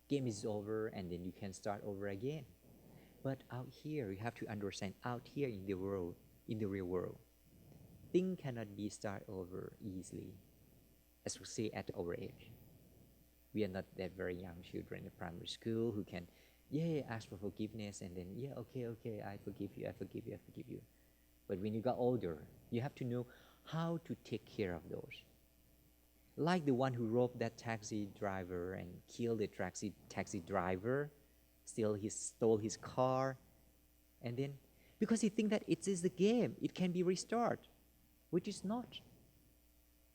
Game is over and then you can start over again. But out here, you have to understand, out here in the world, in the real world, things cannot be start over easily, as we say at our age. We are not that very young children in primary school who can, ask for forgiveness and then, okay, I forgive you. But when you got older, you have to know how to take care of those. Like the one who robbed that taxi driver and killed the taxi driver, stole his car, and then, because he think that it is a game, it can be restored, which is not.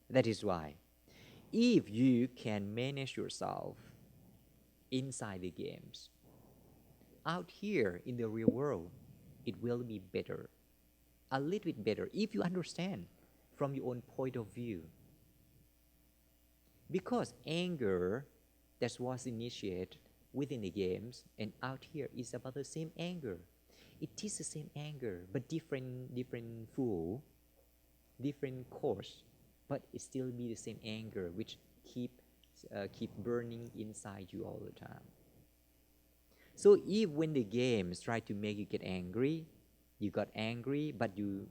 That is why, if you can manage yourself inside the games, out here in the real world, it will be better, a little bit better, if you understand from your own point of view. Because anger that was initiated within the games and out here is about the same anger. It is the same anger, but different fuel, different course, but it still be the same anger which keep burning inside you all the time. So if when the games try to make you get angry, you got angry, but you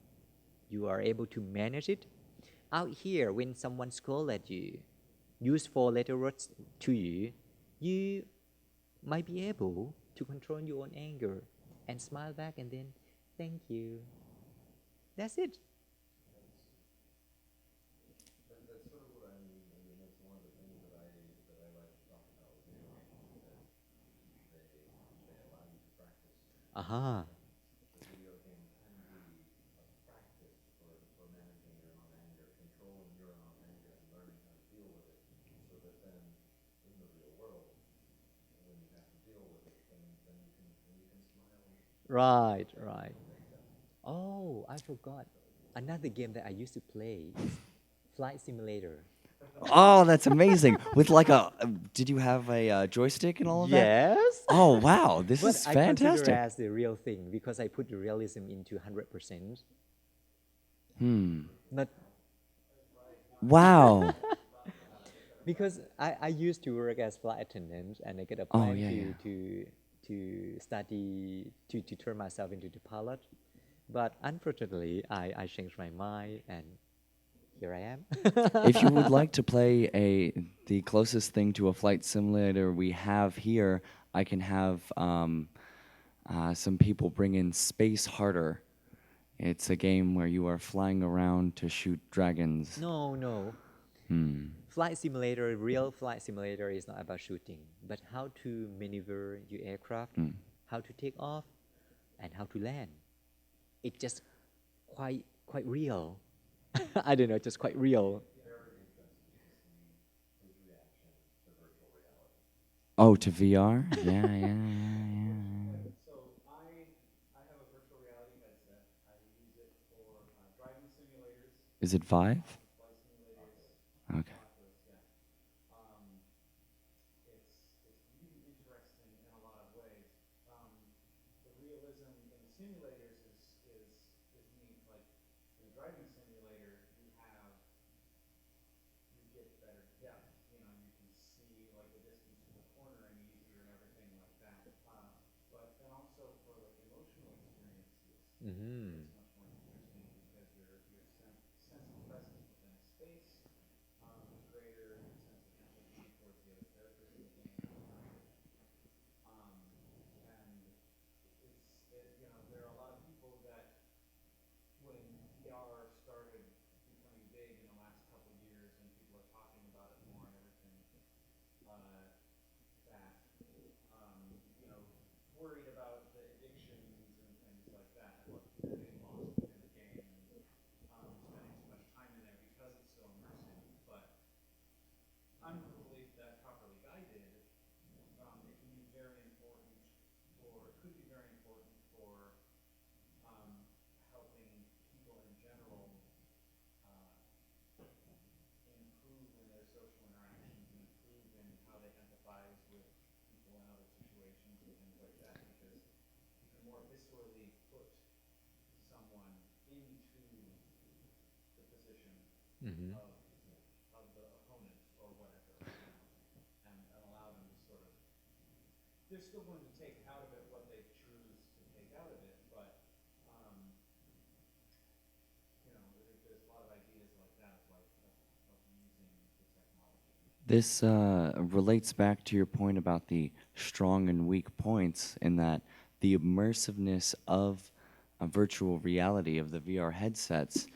are able to manage it. Out here, when someone scold at you, use four-letter words to you, you might be able to control your own anger and smile back and then thank you. That's it. That's sort of what I mean. I mean, that's one of the things that I like to talk about with video games is that they allow you to practice Aha. emotions. The video game can be a practice for managing your own anger, controlling your own anger, and learning how to deal with it, so that then in the real world, when you have to deal with it, then you can smile. Right, right. Oh, I forgot. Another game that I used to play is Flight Simulator. Oh, that's amazing. With like did you have a joystick and all of that? Yes. Oh, wow. This But is I consider fantastic. as the real thing because I put the realism into 100%. Hmm. Not Wow. because I used to work as flight attendant and I get a Oh, plan yeah, to, yeah. to study to turn myself into the pilot. But unfortunately, I changed my mind and here I am. If you would like to play the closest thing to a flight simulator we have here, I can have some people bring in Space Harder. It's a game where you are flying around to shoot dragons. No, no. Hmm. Flight simulator, real flight simulator is not about shooting, but how to maneuver your aircraft, how to take off, and how to land. It's just quite real. I don't know, just quite real. Very interested to see his reaction to virtual reality. Oh, to VR? Yeah, yeah, yeah, yeah. So I have a virtual reality headset. I use it for driving simulators, Is it Vive? flight simulators, Okay. Oculus, yeah. Um, it's really interesting in a lot of ways. The realism in the simulators is neat. Like in a driving simulator, you get better depth. You know, you can see like the distance to the corner and easier and everything like that. But then also for like emotional experiences, Hmm. it's much more interesting because your sense of presence within a space is greater. Your sense of empathy towards the other characters in the game is greater. Um, and you know, there are a lot of people that when VR started becoming big in the last couple of years and people are talking about it more and everything, uh, that, you know, worried about the addictions and things like that, or people getting lost within the game and spending too much time in there because it's so immersive. But I'm of the belief that properly guided, it can be very important for, it could be very important for helping people in general uh, improve in their social interactions and improve in how they empathize with people in other situations and things like that. Because you can more viscerally put someone into the position Hmm. of the opponent or whatever, you know, and allow them to sort of. They're still going to take out of it what they choose to take out of it, but you know, there's a lot of ideas like that of using the technology. This relates back to your point about the strong and weak points, in that the immersiveness of a virtual reality of the VR headsets,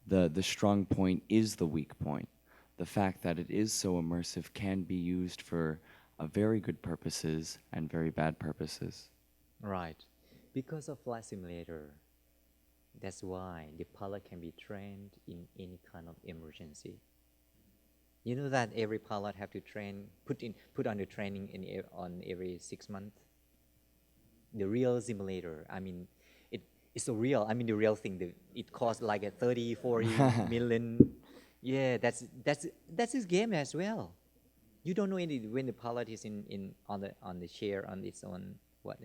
the strong point is the weak point. The fact that it is so immersive can be used for very good purposes and very bad purposes. Right. Because of flight simulator, that's why the pilot can be trained in any kind of emergency. You know that every pilot have to train, put on the training on every 6 months. The real simulator, I mean, it's so real. I mean, the real thing. It costs like a 30, 40 million. Yeah, that's his game as well. You don't know any when the pilot is in on the chair on its own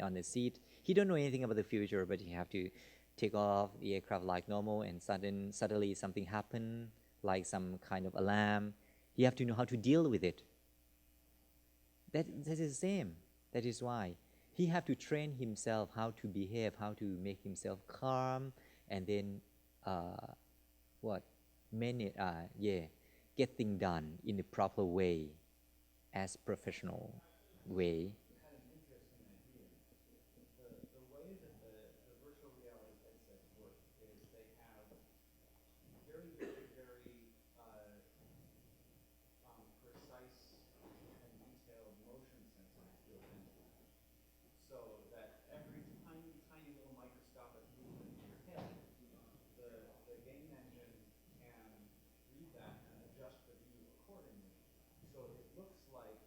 on the seat. He don't know anything about the future, but he have to take off the aircraft like normal, and suddenly something happen, like some kind of alarm. He have to know how to deal with it. That is the same. That is why he have to train himself how to behave, how to make himself calm, and then uh, what manage yeah, get thing done in the proper way as professional way. Had an interesting idea. The way that the virtual reality headsets work is they have very, very, very precise and detailed motion sensors built into them. So that every tiny, tiny little microscopic movement in your head, the game engine can read that and adjust the view accordingly. So it looks like,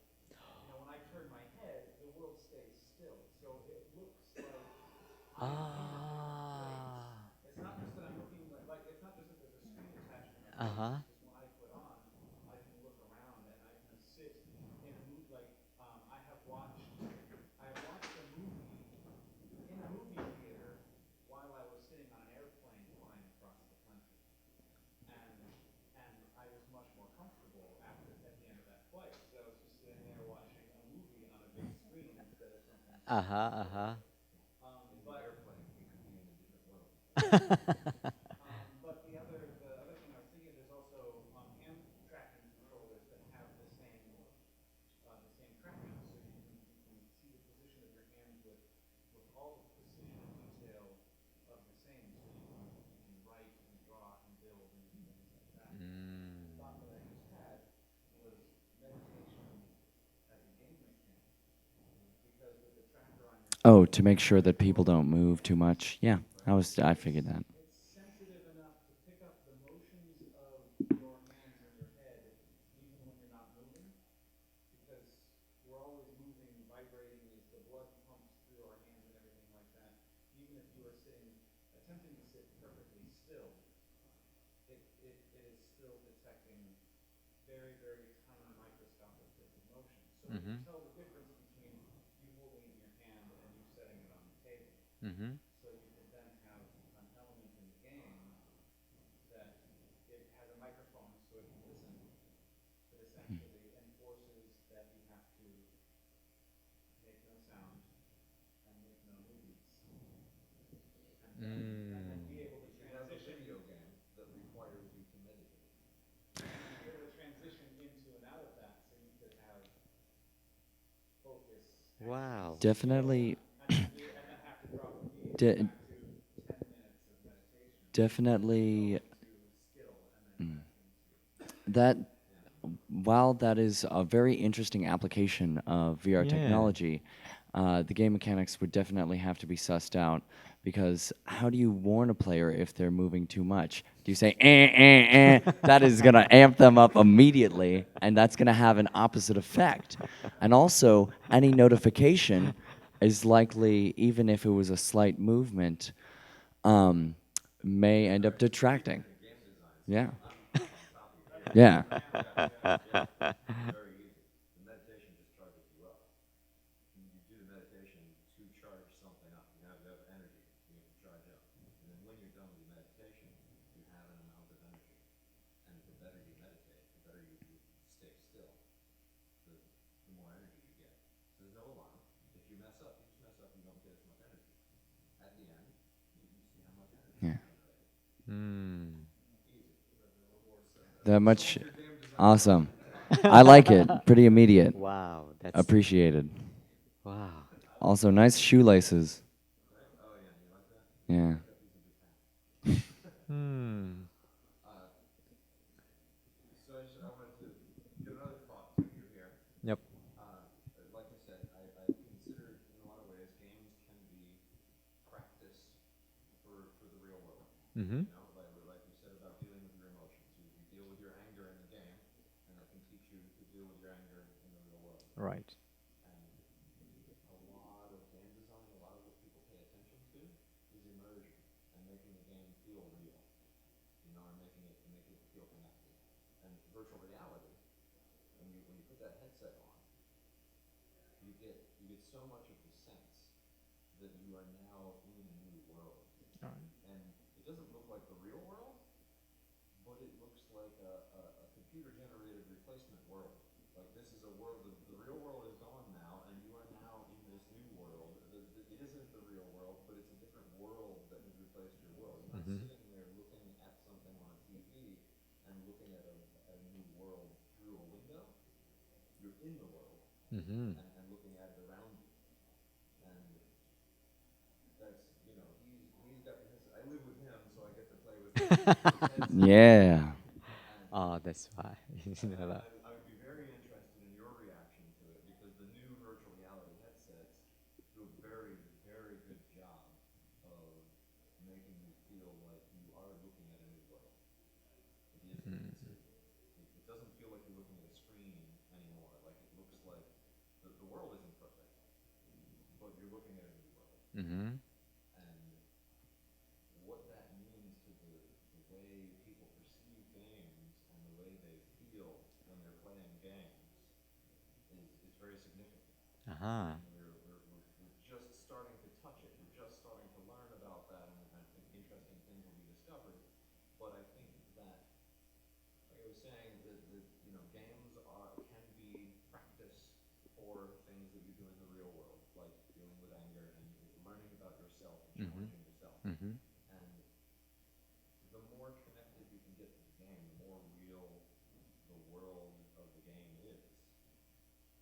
when I turn my head, the world stays still. So it looks like I'm in a different place. Ah. It's not just that I'm looking like it's not just that there's a screen attached to my face. Uh-huh. It's just when I put on, I can look around and I can sit in a mood like I have watched a movie in a movie theater while I was sitting on an airplane flying across the country, and I was much more comfortable at the end of that flight because I was just sitting there watching a movie on a big screen instead of something Uh-huh, far uh-huh. away. In the But airplane, you could be in a different world. but the other thing I was thinking, there's also hand tracking controllers that have the same tracking, so you can see the position of your hands with all the precision and detail of the same, so you can write and draw and build and do things like that. The Mm. thought that I just had was meditation as a game mechanic, because with the tracker on your Oh, head, to make sure that people don't move too it's much. Yeah, I figured that. it's sensitive enough to pick up the motions of your hands and your head even when you're not moving, because we're always moving, vibrating as the blood pumps through our hands and everything like that. Even if you are attempting to sit perfectly still, it is still detecting very, very tiny microscopic bits of motion. So it can Mm-hmm. tell the difference between you holding it in your hand and you setting it on the table. Mm-hmm. So you could then have an element in the game that it has a microphone so it can listen, but essentially enforces that you have to make no sound and make no movements. And then Mm. be able to You could have a transition video game that requires you to meditate. and be able to transition into and out of that, so you could have focus and be Wow. still Definitely, and then have to drop immediately de- back to 10 minutes of meditation, go definitely into skill and then back into that. While that is a very interesting application of VR Yeah. technology, the game mechanics would definitely have to be sussed out, because how do you warn a player if they're moving too much? Do you say, eh, eh, eh? That is going to amp them up immediately, and that's going to have an opposite effect. And also, any notification is likely, even if it was a slight movement, um, may end up detracting. Yeah. Yeah. Very easy. The meditation just charges you up. You do the meditation to charge something up. You have energy. You have to charge up. And then when you're done with your meditation, you have an amount of energy. And the better you meditate, the better you stay still, the more energy you get. So there's no alarm. If you mess up, you don't get as much energy. At the end, you see how much energy Yeah. you generated. Mm. Easy. That much. Your game design. Awesome. I like it. Pretty immediate. Wow. That's Appreciated. wow. Also, nice shoelaces. Oh yeah, you like that? Yeah. I got these in Japan. Hmm. So I wanted to get another thought too. You're here. Yep. Like I said, I consider in a lot of ways games can be practice for the real world. Mm-hmm. You know, like you said about dealing with your emotions. You deal with your anger in the game, and that can teach you to deal with your anger in the real world. Right. And a lot of game design, a lot of what people pay attention to is immersion and making the game feel real. You know, and making it feel connected. And virtual reality, when you put that headset on, you get so much of the sense that you are now in a new world. All right. And it doesn't look like the real world, but it looks like a computer-generated replacement world. Like this is a world, the real world is gone now, and you are now in this new world looking at a new world through a window, you're in the world Mm-hmm. and looking at it around you. And that's, he's got his, I live with him, so I get to play with his headset. Yeah. And Oh, that's why. I would be very interested in your reaction to it because the new virtual reality headsets do a very, very good job of making you feel like you are looking at a new world. It is, it doesn't feel like you're looking at a screen anymore. Like it looks like the world isn't perfect, but you're looking at a new world. Mm-hmm. And what that means to the way people perceive games and the way they feel when they're playing games is very significant. Uh-huh. And we're just starting to touch it. We're just starting to learn about that, and I think interesting things will be discovered. But I think that, like I was saying, games can be practice for things that you do in the real world, like dealing with anger and learning about yourself and Mm-hmm. challenging yourself. Mm-hmm. And the more connected you can get to the game, the more real the world of the game is,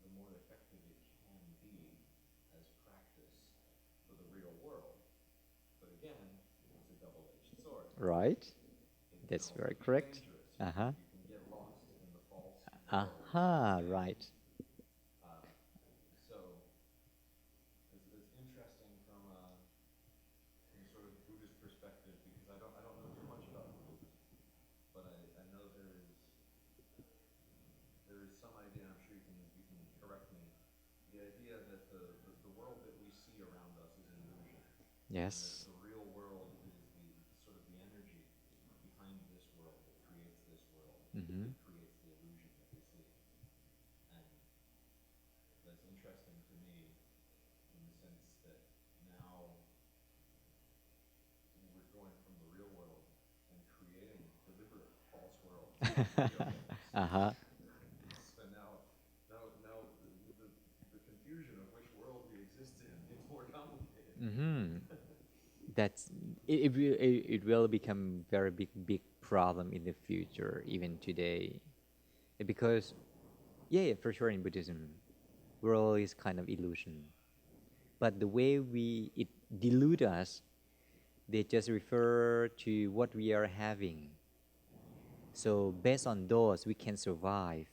the more effective it can be as practice for the real world. But again, it's a double-edged sword. Right. It can That's also very be correct. dangerous. Uh-huh. You can get lost in the false world of Uh-huh. this game. Right. So it's interesting from sort of Buddhist perspective because I don't know too much about Buddhism, but I know there is some idea. I'm sure you can correct me. The idea that the world that we see around us is an illusion, and that Yes. the real world is the sort of the energy behind this world that creates this world, Mm-hmm. that creates the illusion that we see. And that's interesting to me in the sense that now we're going from the real world and creating deliberate false worlds in video games. Uh-huh. So now the confusion of which world we exist in gets more complicated. Mm-hmm. That's it will become very big problem in the future, even today, because yeah, for sure in Buddhism, world is kind of illusion, but the way it delude us, they just refer to what we are having. So based on those, we can survive.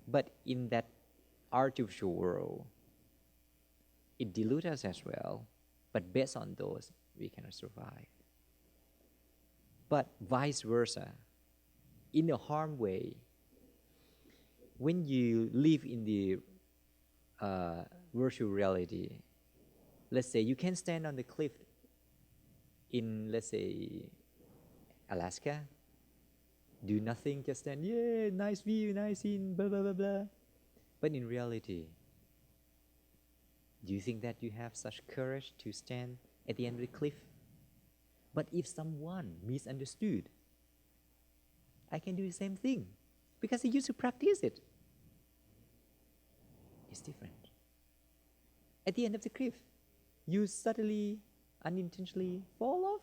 But in that artificial world, it deludes us as well. But based on those, we cannot survive. But vice versa, in a harm way, when you live in the virtual reality, let's say you can stand on the cliff in, let's say, Alaska, do nothing, just stand, yeah, nice view, nice scene, blah, blah, blah, blah. But in reality, do you think that you have such courage to stand at the end of the cliff? But if someone misunderstood, I can do the same thing because I used to practice it. It's different. At the end of the cliff, you suddenly, unintentionally fall off.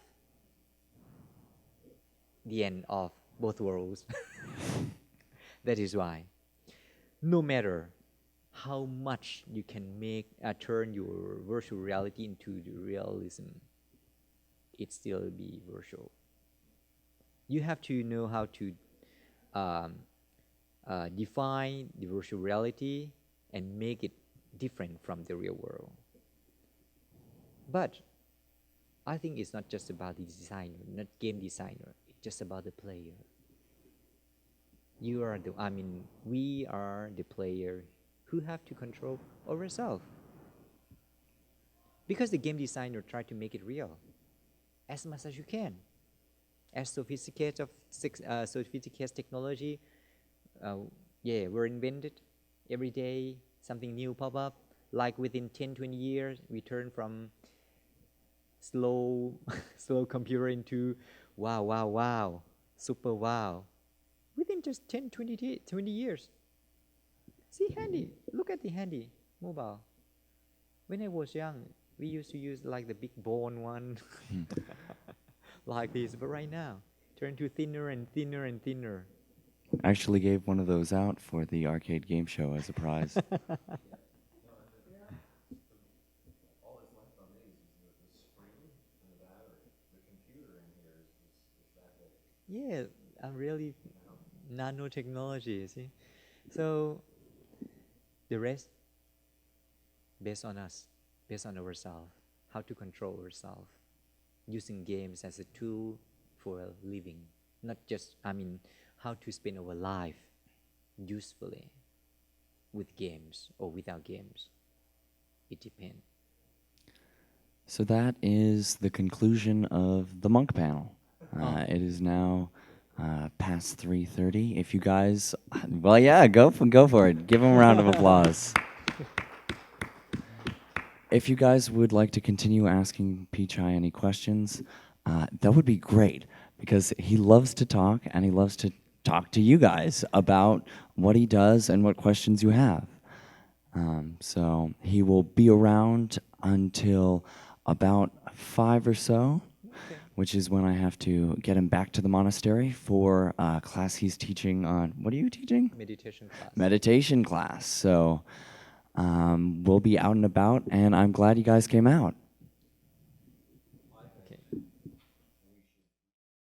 The end of both worlds. That is why, no matter how much you can turn your virtual reality into the realism, it still be virtual. You have to know how to um, define the virtual reality and make it different from the real world. But I think it's not just about the designer, not game designer. It's just about the player. We are the player who have to control ourselves. Because the game designer tried to make it real as much as you can. As sophisticated technology, uh, yeah, we're invented every day. Something new pop up. Like within 10, 20 years, we turn from slow, slow computer into wow, wow, wow, super wow. Within just 10, 20 years. See handy. Look at the handy mobile. When I was young, we used to use like the big bone one, like this. But right now, turn to thinner and thinner and thinner. Actually gave one of those out for the arcade game show as a prize. All that's left on these is the screen and the battery. The computer in here is that big. Yeah, I'm really nanotechnology, you see. So the rest based on us, based on ourselves, how to control ourselves, using games as a tool for a living, not just, how to spend our life usefully with games or without games. It depends. So that is the conclusion of the Monk panel. It is now past 3:30. If you guys, well, yeah, go for it. Give them a round of applause. If you guys would like to continue asking Pichai any questions, that would be great because he loves to talk and he loves to talk to you guys about what he does and what questions you have. So he will be around until about 5 or so, Okay. which is when I have to get him back to the monastery for a class he's teaching on. What are you teaching? Meditation class. Meditation class. So we'll be out and about, and I'm glad you guys came out.